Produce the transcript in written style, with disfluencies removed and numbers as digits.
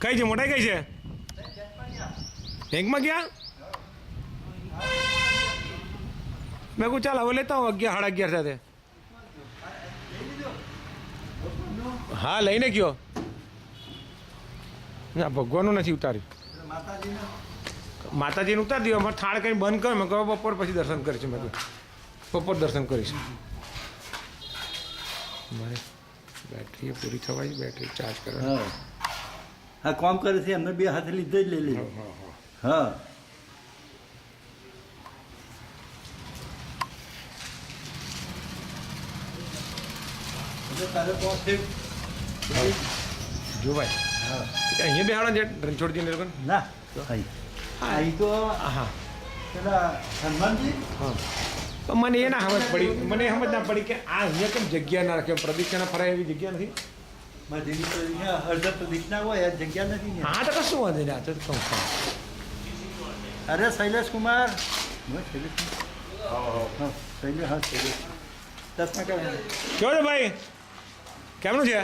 કઈ છે મોટાઈ કઈ છે બેંકમાં ગયા મેં કહું ચાલ હવે લેતા હું 11 સાડા 11 સાથે હા લઈને ગયો ના ભગવાનનું નથી ઉતાર્યું માતાજીને ઉતારી દો અમારે થાળ કરીને બંધ કરો મેં કહો બપોર પછી દર્શન કરીશું મેં કહ્યું બપોર દર્શન કરીશું મારે બેટરી પૂરી થવાય બેટરી ચાર્જ કરે હા કામ કરે છે એમને બે હાથે લીધે જ લઈ લીધું હા તારે તો જો ભાઈ હા અહીંયા બેહાડો છે રણછોડજીને લોકો ના અહીં તો હા પેલા હનુમાનજી હા તો મને એ ના સમજ પડી મને સમજ ના પડી કે આ અહીંયા કેમ જગ્યા ના રાખે પ્રદક્ષિણા ફરાય એવી જગ્યા નથી માધેલી તો અહીંયા હળદર પ્રદક્ષિણા હોય આ જગ્યા નથી ને હા તો કશું વાંધો નહીં આ તો કહું અરે શૈલેષ કુમાર શૈલેષ શૈલેષ હા શૈલેષ દસમાં કહેવાય કેવો છે ભાઈ કેમનું છે